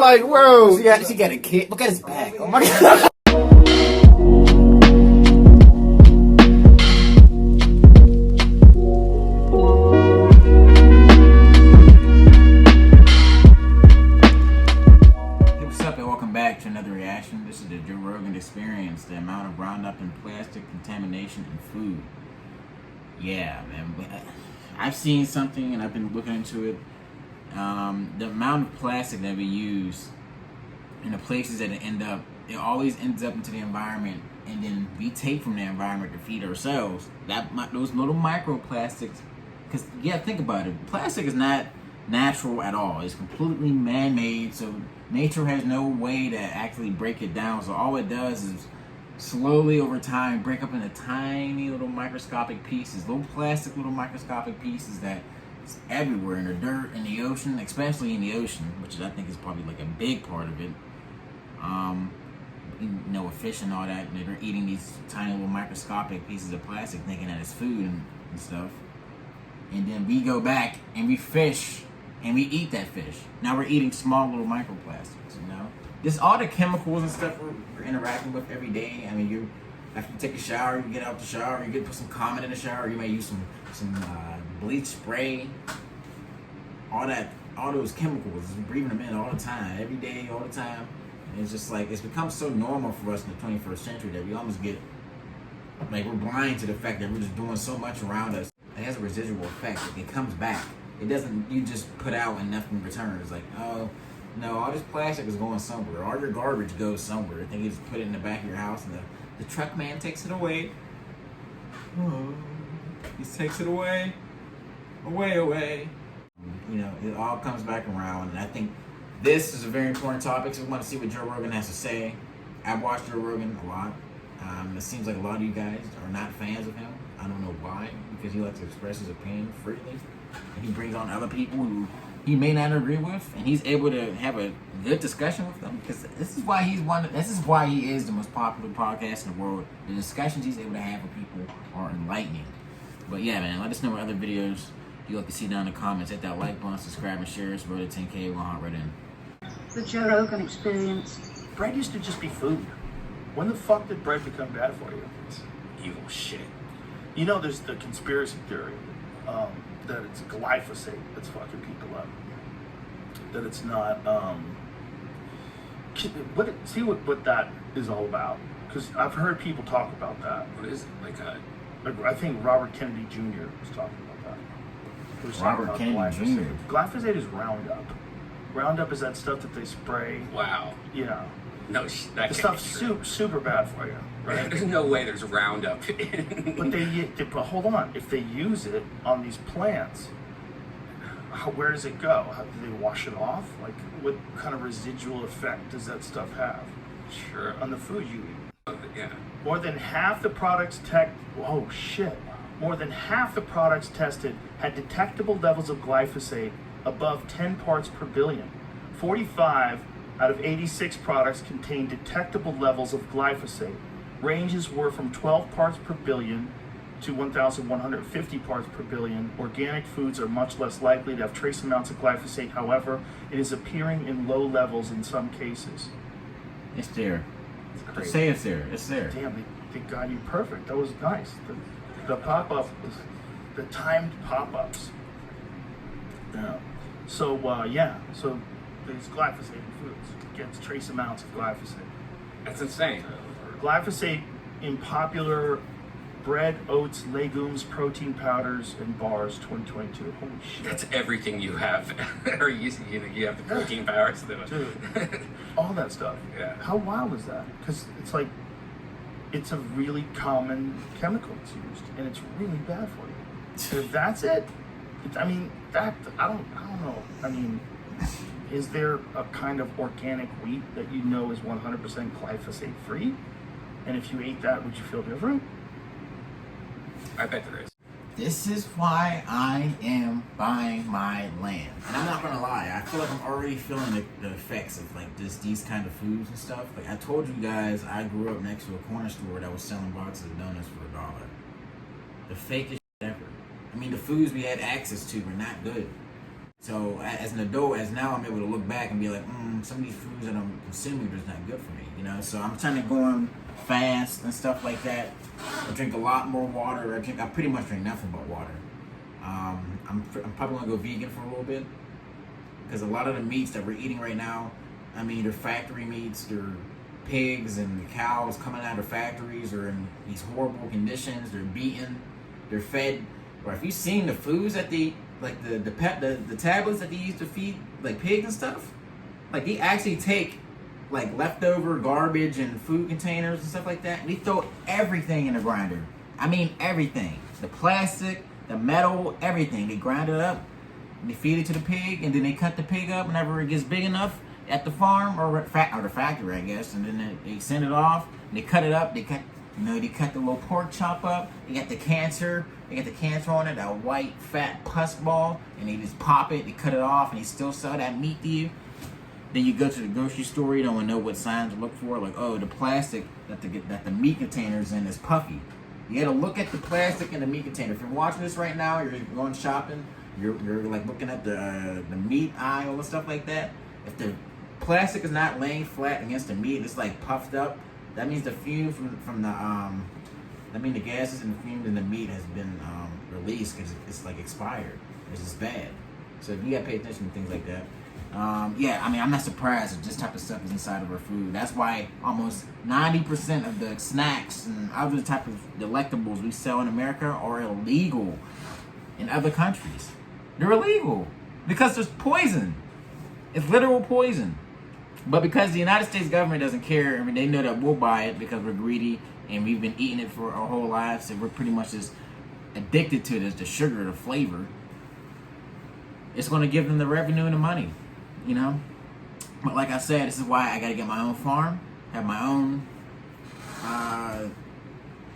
like, bro, yeah, she got a kid. Look at his back. Oh my god. Back to another reaction. This is the Joe Rogan Experience. The amount of Roundup and plastic contamination in food. Yeah, man. I've seen something and I've been looking into it. The amount of plastic that we use in the places that it always ends up into the environment, and then we take from the environment to feed ourselves. Those little microplastics. Because yeah, think about it. Plastic is not natural at all. It's completely man-made, so nature has no way to actually break it down. So all it does is slowly over time break up into tiny little microscopic pieces, little plastic little microscopic pieces that is everywhere in the dirt, in the ocean, especially in the ocean, which I think is probably like a big part of it. With fish and all that, and they're eating these tiny little microscopic pieces of plastic thinking that it's food and stuff. And then we go back and we fish and we eat that fish. Now we're eating small little microplastics, you know? Just all the chemicals and stuff we're interacting with every day. I mean, after you take a shower, you get out the shower, you get put some Comet in the shower, you may use some bleach spray. All those chemicals, breathing them in all the time, every day, all the time. And it's just like, it's become so normal for us in the 21st century that we almost get, like, we're blind to the fact that we're just doing so much around us. It has a residual effect. It comes back. It doesn't, you just put out and nothing returns. Like, oh, no, all this plastic is going somewhere. All your garbage goes somewhere. I think you just put it in the back of your house and the truck man takes it away. Oh, he takes it away. Away. You know, it all comes back around. And I think this is a very important topic, so we want to see what Joe Rogan has to say. I've watched Joe Rogan a lot. It seems like a lot of you guys are not fans of him. I don't know why, because he likes to express his opinion freely. And he brings on other people who he may not agree with, and he's able to have a good discussion with them. Because this is why he is the most popular podcast in the world. The discussions he's able to have with people are enlightening. But yeah, man, let us know what other videos you like to see down in the comments. Hit that like button, subscribe, and share. It's road to 10K. We'll hop right in. The Joe Rogan Experience. Bread used to just be food. When the fuck did bread become bad for you? It's evil shit. You know, there's the conspiracy theory that it's glyphosate that's fucking people up. That it's not. See what that is all about? Because I've heard people talk about that. What is it? I think Robert Kennedy Jr. was talking about that. He was talking about Kennedy Jr. Glyphosate is Roundup. Roundup is that stuff that they spray. Wow. Yeah. No, that the stuff's super bad for you, right? There's no way there's Roundup in. But hold on. If they use it on these plants, where does it go? How do they wash it off? Like, what kind of residual effect does that stuff have? Sure. On the food you eat. Yeah. More than half the products More than half the products tested had detectable levels of glyphosate above 10 parts per billion. 45 out of 86 products contained detectable levels of glyphosate. Ranges were from 12 parts per billion to 1,150 parts per billion. Organic foods are much less likely to have trace amounts of glyphosate. However, it is appearing in low levels in some cases. It's there. Just say it's there. It's there. Damn, they got you perfect. That was nice. The pop-up, the timed pop-ups. Yeah. So there's glyphosate in foods. It gets trace amounts of glyphosate. That's insane. Glyphosate in popular bread, oats, legumes, protein powders, and bars 2022. Holy shit. That's everything you have. Or you have the protein powers. Dude, all that stuff. Yeah. How wild is that? Because it's like, it's a really common chemical that's used, and it's really bad for you. If that's it, I don't know. I mean, is there a kind of organic wheat that you know is 100% glyphosate free? And if you ate that, would you feel different? I bet there is. This is why I am buying my land. And I'm not gonna lie, I feel like I'm already feeling the effects of like these kind of foods and stuff. Like I told you guys, I grew up next to a corner store that was selling boxes of donuts for $1. The fakest shit ever. I mean, the foods we had access to were not good. So as an adult, as now I'm able to look back and be like, some of these foods that I'm consuming are just not good for me, you know. So I'm trying to go on fast and stuff like that. I drink a lot more water. I pretty much drink nothing but water. I'm probably gonna go vegan for a little bit because a lot of the meats that we're eating right now, I mean, they're factory meats. They're pigs and cows coming out of factories or in these horrible conditions. They're beaten. They're fed. Or if you've seen the foods that they like the tablets that they use to feed like pigs and stuff, like they actually take like leftover garbage and food containers and stuff like that, and they throw everything in the grinder. I mean everything. The plastic, the metal, everything. They grind it up, and they feed it to the pig, and then they cut the pig up whenever it gets big enough at the farm or the factory, I guess, and then they send it off, and they cut it up. They cut the little pork chop up. They got the cancer. They got the cancer on it, that white fat pus ball, and they just pop it. They cut it off, and they still sell that meat to you. Then you go to the grocery store. You don't know what signs to look for, like the plastic that the meat containers in is puffy. You got to look at the plastic in the meat container. If you're watching this right now, you're going shopping. You're like looking at the meat aisle and stuff like that. If the plastic is not laying flat against the meat, it's like puffed up. That means the fume from the gases and the fumes in the meat has been released because it's like expired. It's just bad. So you gotta pay attention to things like that. I'm not surprised that this type of stuff is inside of our food. That's why almost 90% of the snacks and other type of delectables we sell in America are illegal in other countries. They're illegal because there's poison. It's literal poison. But because the United States government doesn't care, I mean, they know that we'll buy it because we're greedy and we've been eating it for our whole lives, and we're pretty much just addicted to this, the sugar, the flavor. It's going to give them the revenue and the money, you know? But like I said, this is why I got to get my own farm, have my own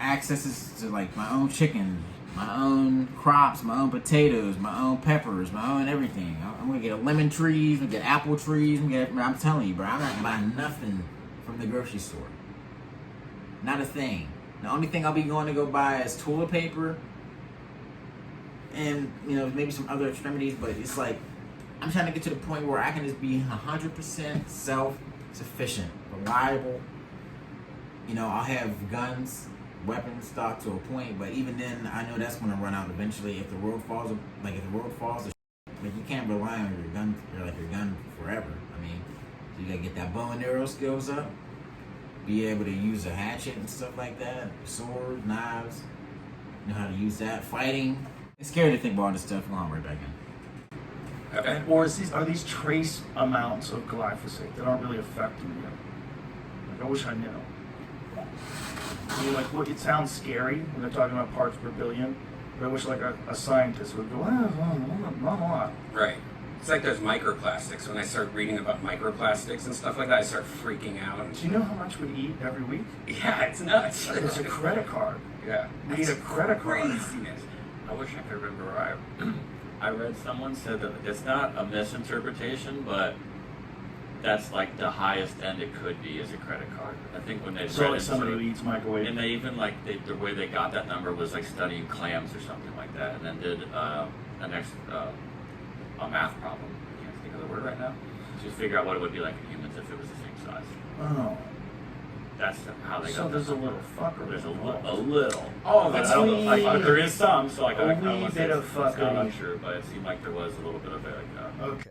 accesses to like my own chicken, my own crops, my own potatoes, my own peppers, my own everything. I'm gonna get lemon trees, I'm gonna get apple trees, I'm telling you, bro, I'm not buying nothing from the grocery store. Not a thing. The only thing I'll be going to go buy is toilet paper and, maybe some other extremities, but it's like, I'm trying to get to the point where I can just be 100% self-sufficient, reliable. I'll have guns, weapons stock to a point, but even then, I know that's going to run out eventually. If the world falls, you can't rely on your gun forever. I mean, so you got to get that bow and arrow skills up, be able to use a hatchet and stuff like that, sword, knives, know how to use that, fighting. It's scary to think about all this stuff. I'll right back in. Okay. Or are these trace amounts of glyphosate that aren't really affecting you? Like, I wish I knew. I mean, like, it sounds scary when they're talking about parts per billion, but I wish like a scientist would go, not a lot. Right. It's like those microplastics. When I start reading about microplastics and stuff like that, I start freaking out. Do you know how much we eat every week? Yeah, it's nuts. It's a credit card. Yeah. We eat a credit card. Craziness. I wish I could remember. I read someone said that it's not a misinterpretation, but that's like the highest end it could be as a credit card. I think when they So like somebody who eats microwave. and they even the way they got that number was like studying clams or something like that, and then did a math problem. I can't think of the word right now. Just figure out what it would be like in humans if it was the same size. Oh. That's how they got. So there's a little fucker. There's a little. Oh, But that's I don't know, wee. like, there is some. So like A I don't wee want to say bit of it's not fuckery. unsure, but it seemed like there was a little bit of it. Okay.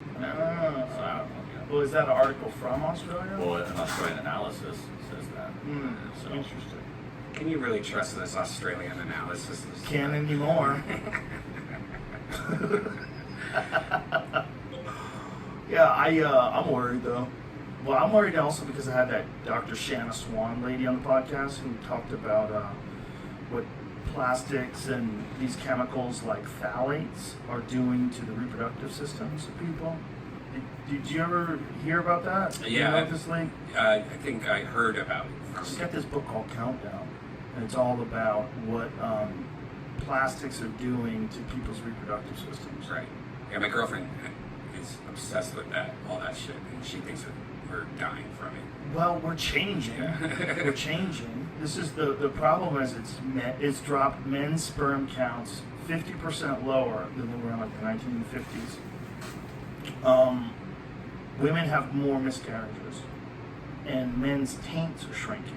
So I don't know. Well, is that an article from Australia? Well, an Australian analysis says that. So Interesting. Can you really trust this Australian analysis? Can't anymore. Yeah, I'm worried though. Well, I'm worried also because I had that Dr. Shanna Swan lady on the podcast who talked about what plastics and these chemicals like phthalates are doing to the reproductive systems of people. Did you ever hear about that? Yeah. You know about this link? I think I heard about it. She's got this book called Countdown, and it's all about what plastics are doing to people's reproductive systems. Right. Yeah, my girlfriend is obsessed with all that shit, and she thinks that we're dying from it. Well, we're changing. We're changing. This is the problem is it's dropped men's sperm counts 50% lower than they were in like the 1950s. Women have more miscarriages, and men's taints are shrinking.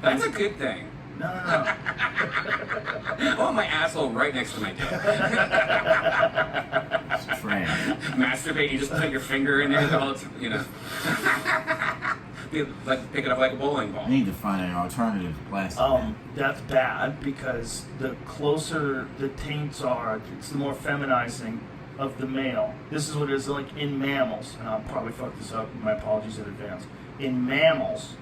That's a good thing. No. I want my asshole right next to my dick. It's trend. Masturbate, you just put your finger in there, all you know. Be like pick it up like a bowling ball. I need to find an alternative to plastic. Man. That's bad because the closer the taints are, it's the more feminizing of the male. This is what it is like in mammals, and I'll probably fuck this up, my apologies in advance. In mammals,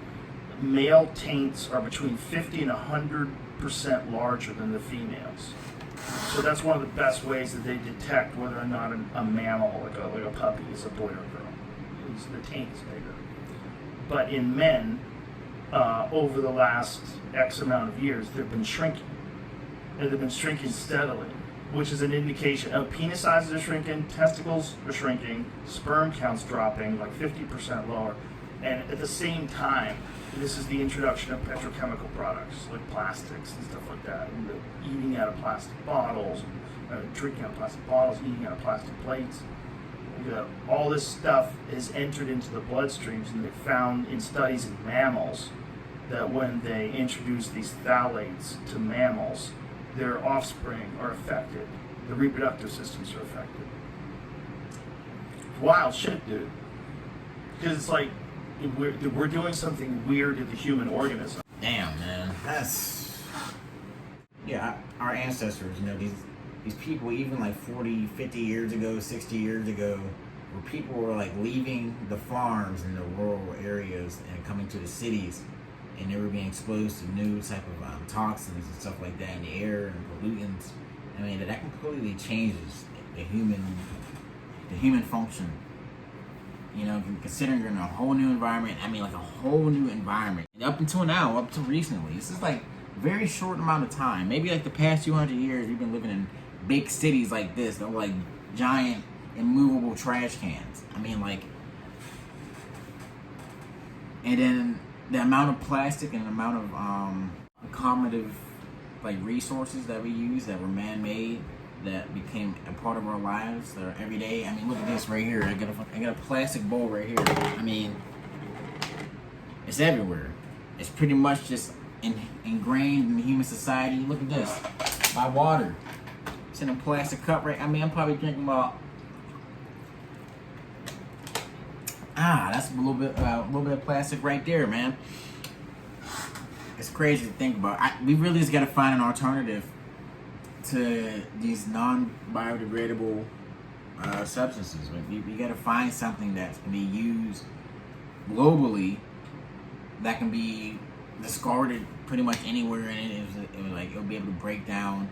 male taints are between 50 and 100% larger than the females. So that's one of the best ways that they detect whether or not a mammal, like a puppy, is a boy or a girl. The taint is bigger. But in men, over the last X amount of years, they've been shrinking. And they've been shrinking steadily, which is an indication of penis sizes are shrinking, testicles are shrinking, sperm counts dropping like 50% lower. And at the same time, this is the introduction of petrochemical products like plastics and stuff like that, and the eating out of plastic bottles, drinking out of plastic bottles, eating out of plastic plates. You know, all this stuff is entered into the bloodstreams, and they found in studies in mammals that when they introduce these phthalates to mammals, their offspring are affected. The reproductive systems are affected. Wild shit, dude. Because it's like we're doing something weird to the human organism. Damn, man. That's... Yeah, our ancestors, you know, these people, even like 40, 50 years ago, 60 years ago, where people were like leaving the farms in the rural areas and coming to the cities, and they were being exposed to new type of toxins and stuff like that in the air and pollutants. I mean, that completely changes the human function. You know, considering you're in a whole new environment, I mean, like a whole new environment. And up until now, up to recently, this is like a very short amount of time. Maybe like the past 200 years, we've been living in big cities like this, that were like giant, immovable trash cans. I mean, like, and then the amount of plastic and the amount of accommodative like resources that we use that were man-made, that became a part of our lives, that are every day. I mean, look at this right here. I got a plastic bowl right here. I mean, it's everywhere. It's pretty much just ingrained in human society. Look at this. My water. It's in a plastic cup, right? I mean, I'm probably drinking about... that's a little bit of plastic right there, man. It's crazy to think about. We really just got to find an alternative to these non-biodegradable substances. We got to find something that can be used globally, that can be discarded pretty much anywhere, and it'll be able to break down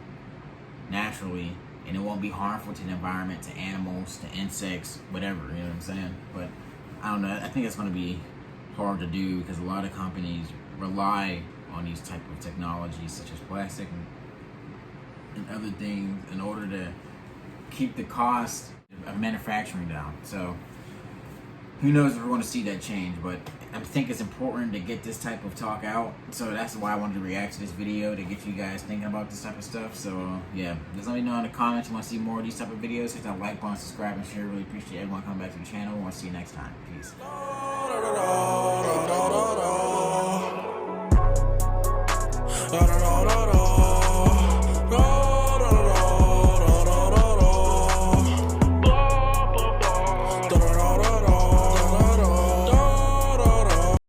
naturally, and it won't be harmful to the environment, to animals, to insects, whatever. You know what I'm saying? But I don't know. I think it's going to be hard to do because a lot of companies rely on these type of technologies, such as plastic and other things, in order to keep the cost of manufacturing down. So who knows if we're going to see that change, but I think it's important to get this type of talk out. So that's why I wanted to react to this video, to get you guys thinking about this type of stuff. So yeah, just let me know in the comments you want to see more of these type of videos. Hit that like button, subscribe, and share. Really appreciate everyone coming back to the channel. I want to see you next time. Peace.